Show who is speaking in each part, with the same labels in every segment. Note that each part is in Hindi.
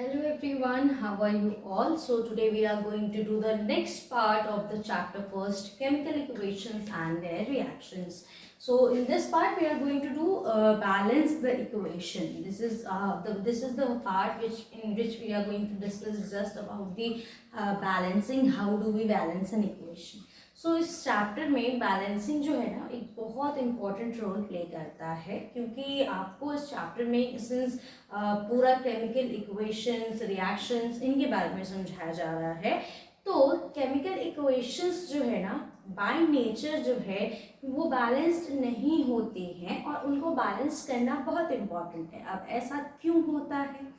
Speaker 1: Hello everyone, how are you all? So today we are going to do the next part of the chapter first, chemical equations and their reactions. So in this part we are going to do balance the equation. This is the part in which we are going to discuss just about the balancing. How do we balance an equation? सो इस चैप्टर में बैलेंसिंग जो है ना एक बहुत इंपॉर्टेंट रोल प्ले करता है, क्योंकि आपको इस चैप्टर में सिंस पूरा केमिकल इक्वेशंस रिएक्शंस इनके बारे में समझाया जा रहा है। तो केमिकल इक्वेशंस जो है ना बाय नेचर जो है वो बैलेंस्ड नहीं होती हैं और उनको बैलेंस करना बहुत इम्पॉर्टेंट है। अब ऐसा क्यों होता है?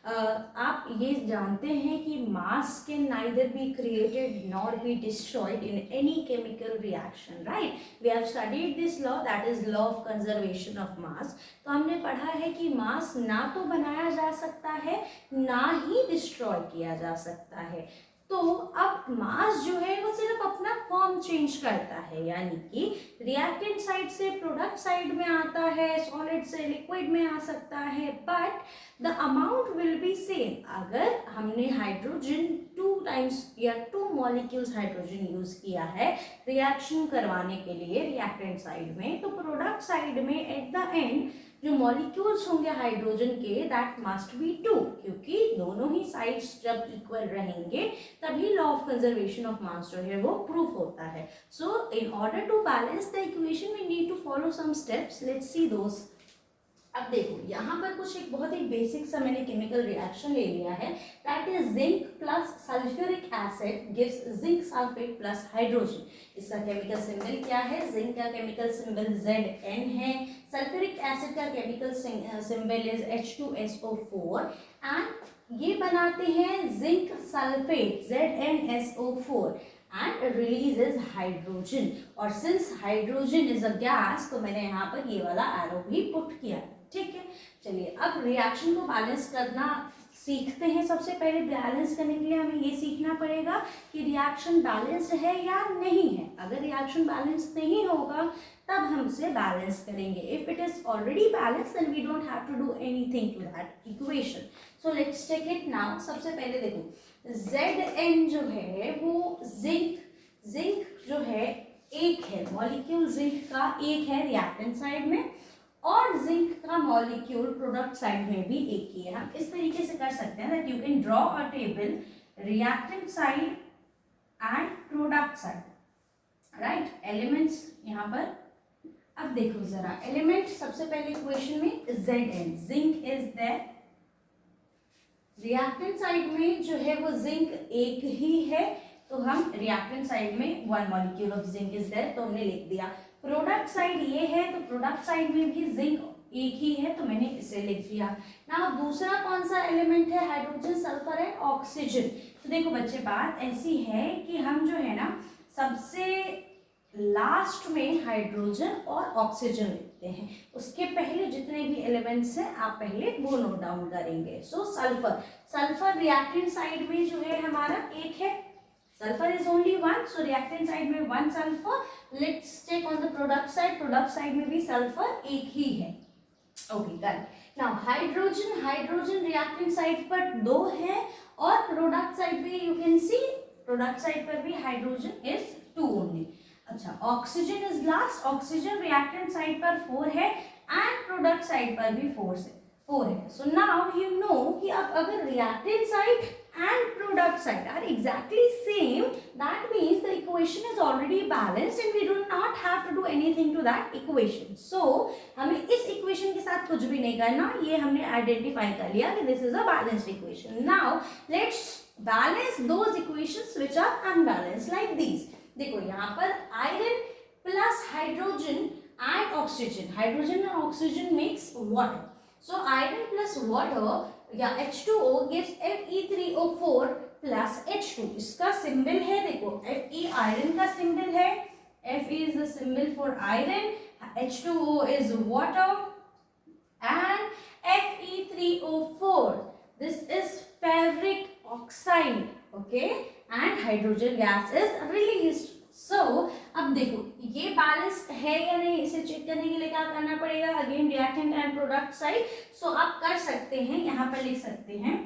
Speaker 1: आप ये जानते हैं कि mass can neither be created nor be destroyed in any chemical reaction, right? We have studied this law, that is law of conservation of mass. तो हमने पढ़ा है कि मास ना तो बनाया जा सकता है ना ही डिस्ट्रॉय किया जा सकता है। तो अब मास जो है वो सिर्फ अपना फॉर्म चेंज करता है, यानी कि रिएक्टेंट साइड से प्रोडक्ट साइड में आता है, सॉलिड से लिक्विड में आ सकता है, but the amount will be same. अगर हमने हाइड्रोजन 2 टाइम्स या 2 मॉलिक्यूल्स हाइड्रोजन यूज किया है रिएक्शन करवाने के लिए रिएक्टेंट साइड में, तो प्रोडक्ट साइड में एट द एंड जो मॉलिक्यूल्स होंगे हाइड्रोजन के दैट मस्ट बी 2, क्योंकि दोनों ही साइड्स जब इक्वल रहेंगे तभी law of conservation of mass जो है वो प्रूफ होता है। So in order to balance the equation we need to follow some steps, let's see those. अब देखो यहाँ पर कुछ एक बहुत ही बेसिक सा मैंने केमिकल रिएक्शन ले लिया है, that is zinc plus sulphuric acid gives zinc sulphate plus hydrogen. इसका केमिकल सिंबल क्या है? जिंक का केमिकल सिंबल Zn है, सल्फ्यूरिक एसिड का chemical symbol is H2SO4 and ये बनाते हैं zinc sulphate ZnSO4 and releases hydrogen। और since hydrogen is a gas तो मैंने यहाँ पर ये वाला एरो भी पुट किया, ठीक है। चलिए अब रिएक्शन को बैलेंस करना सीखते हैं। सबसे पहले बैलेंस करने के लिए हमें ये सीखना पड़ेगा कि रिएक्शन बैलेंस्ड है या नहीं है। अगर रिएक्शन बैलेंस नहीं होगा तब हम इसे बैलेंस करेंगे। If it is already balance then we don't have to do anything to that equation. So let's take it now. सबसे पहले देखो Zn जो है वो जिंक जो है एक है, मॉलिक्यूल जिंक का एक है रिएक्टेंट साइड में, और जिंक का मॉलिक्यूल प्रोडक्ट साइड में भी एक ही है। हम इस तरीके से कर सकते हैं that you can draw a table reactant side and product side, right? Elements यहाँ पर अब देखो जरा, एलिमेंट सबसे पहले इक्वेशन में Zn zinc is there, reactant side में जो है वो जिंक एक ही है, तो हम रिएक्टेंट साइड में 1 molecule of zinc is there तो हमने लिख दिया। प्रोडक्ट साइड ये है तो प्रोडक्ट साइड में भी जिंक एक ही है तो मैंने इसे लिख दिया। ना दूसरा कौन सा एलिमेंट है? Hydrogen, sulphur and oxygen. तो देखो बच्चे बात ऐसी है कि हम जो है ना सबसे लास्ट में हाइड्रोजन और ऑक्सीजन लिखते हैं, उसके पहले जितने भी एलिमेंट्स हैं आप पहले वो नोट डाउन करेंगे। सो सल्फर रिएक्टेंट साइड में जो है हमारा एक है, sulphur is only 1, so reactant side में 1 sulphur. Let's take on the product side में भी सल्फर एक ही है। Okay done. Now hydrogen reactant side पर 2 है और प्रोडक्ट साइड पे you can see product side पर भी हाइड्रोजन इज 2 ओनली। अच्छा, oxygen is last, oxygen reactant side पर 4 है एंड प्रोडक्ट साइड पर भी 4 है। सो नाउ यू नो कि अब अगर reactant side and product side are exactly same, that means the equation is already balanced and we do not have to do anything to that equation. So हमें इस इक्वेशन के साथ कुछ भी नहीं करना, ये हमने आइडेंटिफाई कर लिया कि this is a balanced equation. Now let's balance those equations which are unbalanced like this. देखो यहाँ पर iron plus hydrogen and oxygen, hydrogen and oxygen makes water, so iron plus water या H2O gives Fe3O4 plus H2। इसका सिंबल है देखो Fe आयरन का सिंबल है, Fe is the symbol for iron, H2O is water and Fe3O4 this is ferric oxide, okay, and hydrogen gas is released। So अब देखो ये बैलेंस है या नहीं, इसे चेक करने के लिए क्या करना पड़ेगा? Again reactant and product side. So आप कर सकते हैं, यहाँ पर लिख सकते हैं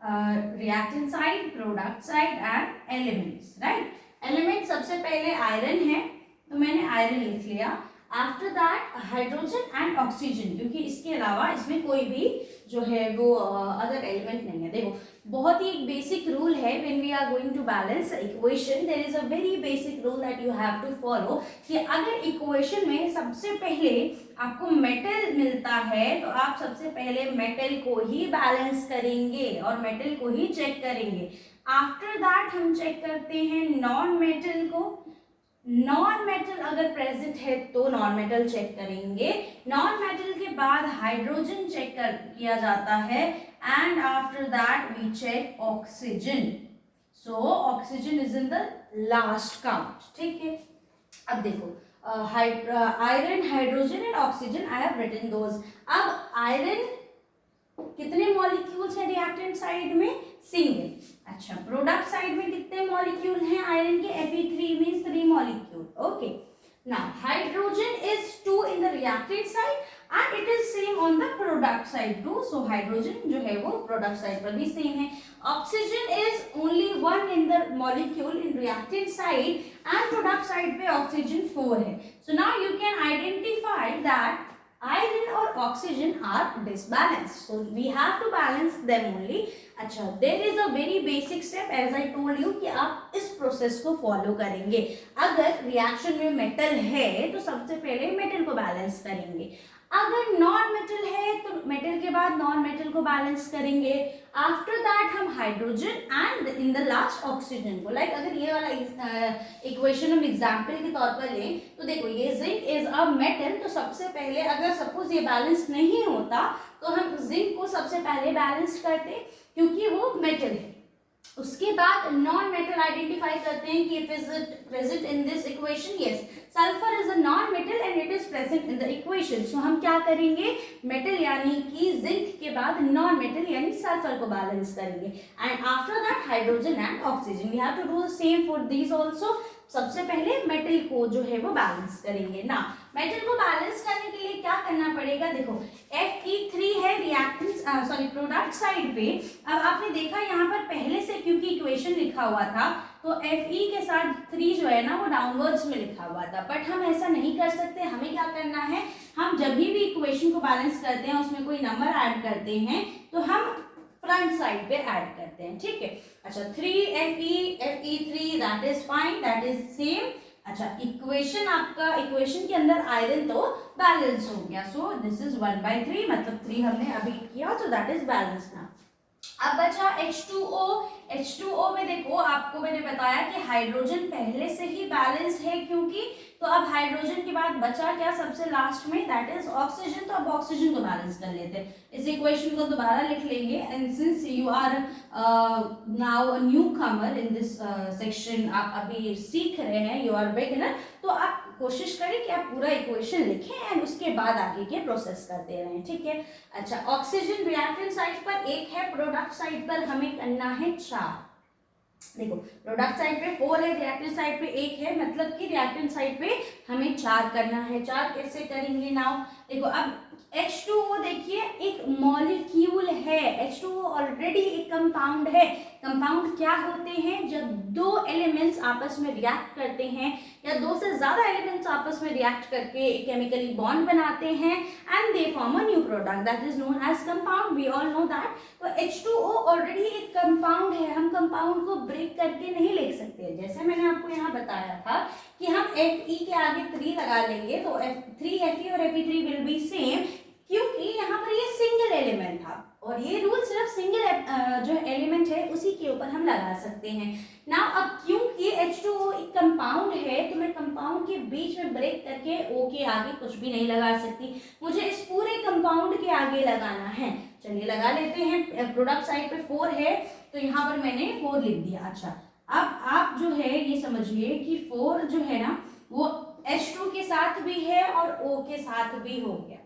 Speaker 1: reactant side, product side and elements, right. Element सबसे पहले आयरन है, तो मैंने आयरन लिख लिया। After that hydrogen and oxygen, क्योंकि इसके अलावा इसमें कोई भी जो है वो अदर एलिमेंट नहीं है। देखो बहुत ही एक बेसिक रूल है, when we are going to balance equation there is a very basic rule that you have to follow, कि अगर इक्वेशन में सबसे पहले आपको मेटल मिलता है तो आप सबसे पहले मेटल को ही बैलेंस करेंगे और मेटल को ही चेक करेंगे। आफ्टर दैट हम चेक करते हैं नॉन मेटल को। नॉन मेटल अगर प्रेजेंट है तो नॉन मेटल चेक करेंगे। नॉन मेटल के बाद हाइड्रोजन चेक किया जाता है and after that we check oxygen. So oxygen is in the last count, ठीक है। अब देखो iron, hydrogen and oxygen, I have written those. अब आयरन कितने मॉलिक्यूल्स हैं रिएक्टेंट साइड में? सिंगल। अच्छा, प्रोडक्ट साइड में कितने मॉलिक्यूल हैं आयरन के? Fe3 means 3 molecule, okay. Now hydrogen is 2 in the reactant side and it is same on the product side too, so hydrogen जो है वो प्रोडक्ट साइड पर भी सेम है। Oxygen is only 1 in the molecule in reactant side and product side पे ऑक्सीजन 4 है। So now you can identify that iron or oxygen are disbalanced, so we have to balance them only. अच्छा, there is a very basic step as I told you कि आप इस प्रोसेस को फॉलो करेंगे। अगर रिएक्शन में मेटल है तो सबसे पहले मेटल को बैलेंस करेंगे। अगर नॉन मेटल है तो मेटल के बाद नॉन मेटल को बैलेंस करेंगे। आफ्टर दैट हम hydrogen and in the last oxygen को, लाइक अगर ये वाला इक्वेशन हम एग्जांपल के तौर पर लें तो देखो ये जिंक इज अ मेटल, तो सबसे पहले अगर सपोज ये बैलेंस नहीं होता तो हम जिंक को सबसे पहले बैलेंस करते क्योंकि वो मेटल है। उसके बाद नॉन मेटल आइडेंटिफाई करते हैं कि if is it present in this equation, yes sulphur is a non metal and it is present in the equation. So हम क्या करेंगे, मेटल यानी कि जिंक के बाद नॉन मेटल यानी सल्फर को बैलेंस करेंगे and after that hydrogen and oxygen. We have to do the same for these also. सबसे पहले मेटल को जो है वो बैलेंस करेंगे ना। मेटल को बैलेंस करने के लिए क्या करना पड़ेगा, देखो Fe3 है रिएक्टेंट प्रोडक्ट साइड पे। अब आपने देखा यहाँ पर पहले से क्योंकि इक्वेशन लिखा हुआ था तो Fe के साथ 3 जो है ना वो डाउनवर्ड्स में लिखा हुआ था, बट हम ऐसा नहीं कर सकते। हमें क्या करना है, हम जब भी इक्वेशन को बैलेंस करते हैं उसमें कोई नंबर ऐड करते हैं तो हम फ्रंट साइड पे ऐड करते हैं, ठीक है। अच्छा 3Fe3 that is fine, that is same. अच्छा इक्वेशन आपका, इक्वेशन के अंदर आयरन तो बैलेंस हो गया, सो दिस इज 1/3, मतलब 3 हमने अभी किया तो दैट इज बैलेंस ना। अब बचा H2O। H2O में देखो आपको मैंने बताया कि हाइड्रोजन पहले से ही बैलेंस है क्योंकि, तो अब हाइड्रोजन के बाद बचा क्या सबसे लास्ट में, दैट इज ऑक्सीजन। तो अब ऑक्सीजन को बैलेंस कर लेते हैं। इस इक्वेशन को दोबारा लिख लेंगे and since you are now a newcomer in this section, आप अभी सीख रहे हैं, यू आर बिगिनर, तो आप कोशिश करें कि आप पूरा इक्वेशन लिखें एंड उसके बाद आगे के प्रोसेस करते रहें, ठीक है। अच्छा ऑक्सीजन रिएक्टेंट साइड पर 1 है, प्रोडक्ट साइड पर हमें करना है 4। देखो प्रोडक्ट साइड पे 4 है, रिएक्टेंट साइड पे 1 है, मतलब कि रिएक्टेंट साइड पे हमें 4 करना है। 4 कैसे करेंगे नाउ, देखो अब H2O देखिए एक मॉलिक्यूल है, H2O ऑलरेडी एक कंपाउंड है। कंपाउंड क्या होते हैं, जब 2 एलिमेंट्स आपस में रिएक्ट करते हैं या 2 से ज्यादा एलिमेंट्स आपस में रिएक्ट करके केमिकली बॉन्ड बनाते हैं and they form a new product that is known as compound, we all know that. तो H2O ऑलरेडी एक कंपाउंड है, हम कंपाउंड को ब्रेक करके नहीं लिख सकते। जैसे मैंने आपको यहाँ बताया था कि हम Fe के आगे 3 लगा लेंगे तो 3Fe और Fe3 विल बी सेम, क्योंकि यहाँ पर ये सिंगल एलिमेंट था और ये रूल सिर्फ सिंगल जो एलिमेंट है उसी के ऊपर हम लगा सकते हैं ना। अब क्योंकि H2O एक कंपाउंड है तो मैं कंपाउंड के बीच में ब्रेक करके O के आगे कुछ भी नहीं लगा सकती, मुझे इस पूरे कंपाउंड के आगे लगाना है। चलिए लगा लेते हैं। प्रोडक्ट साइड पे 4 है तो यहाँ पर मैंने 4 लिख दिया। अच्छा अब आप जो है ये समझिए कि 4 जो है ना वो H2 के साथ भी है और O के साथ भी हो गया,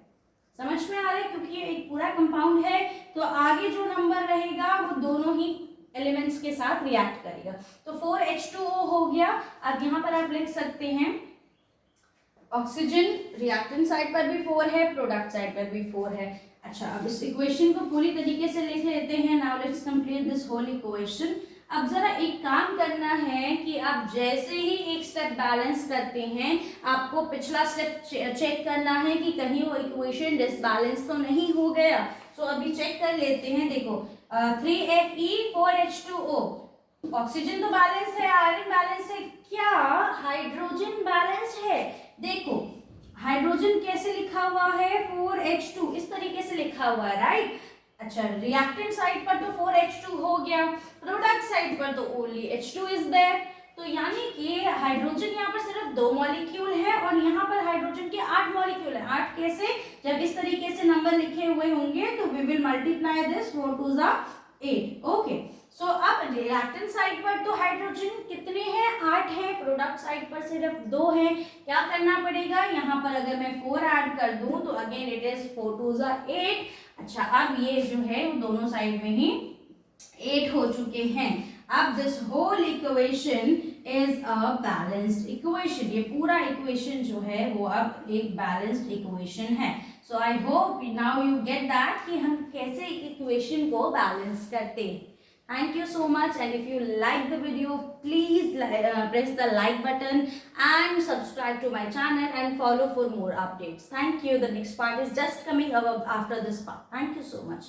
Speaker 1: समझ में आ रहा है, क्योंकि ये एक पूरा कंपाउंड है तो आगे जो नंबर रहेगा वो दोनों ही एलिमेंट्स के साथ रिएक्ट करेगा। तो 4H2O हो गया। अब यहाँ पर आप लिख सकते हैं ऑक्सीजन रिएक्टेंट साइड पर भी 4 है, प्रोडक्ट साइड पर भी 4 है। अच्छा, अब इस इक्वेशन को पूरी तरीके से लिख लेते हैं. Now let's complete this whole equation. अब जरा एक काम करना है कि आप जैसे ही एक स्टेप बैलेंस करते हैं, आपको पिछला स्टेप चेक करना है कि कहीं वो इक्वेशन डिसबैलेंस तो नहीं हो गया. सो अभी चेक कर लेते हैं. देखो 3Fe4H2O, ऑक्सीजन तो बैलेंस है, आयरन बैलेंस है, क्या हाइड्रोजन बैलेंस है? देखो हाइड्रोजन कैसे लिखा हुआ है, 4H2 इस तरीके से लिखा हुआ है, राइट. अच्छा, रिएक्टेंट साइड पर तो 4H2 हो गया, प्रोडक्ट साइड पर तो ओनली H2 इज देयर. तो यानी कि हाइड्रोजन यहाँ पर सिर्फ 2 मॉलिक्यूल है और यहाँ पर हाइड्रोजन के 8 मॉलिक्यूल है. 8 कैसे? जब इस तरीके से नंबर लिखे हुए होंगे तो we will multiply this, 4 2 8. Okay, so अब रिएक्टेंट साइड पर तो हाइड्रोजन कितने हैं, 8 है. प्रोडक्ट साइड पर सिर्फ 2 है. क्या करना पड़ेगा, यहाँ पर अगर मैं 4 ऐड कर दूं तो अगेन इट इज 4 2 8. अच्छा, अब ये जो है दोनों साइड में ही 8 हो चुके हैं. अब this whole equation is a balanced equation. ये पूरा इक्वेशन जो है वो अब एक बैलेंस्ड इक्वेशन है. So I hope now you get that कि हम कैसे एक इक्वेशन को बैलेंस करते हैं. Thank you so much, and if you like the video, please press the like button and subscribe to my channel and follow for more updates. Thank you. The next part is just coming up after this part. Thank you so much.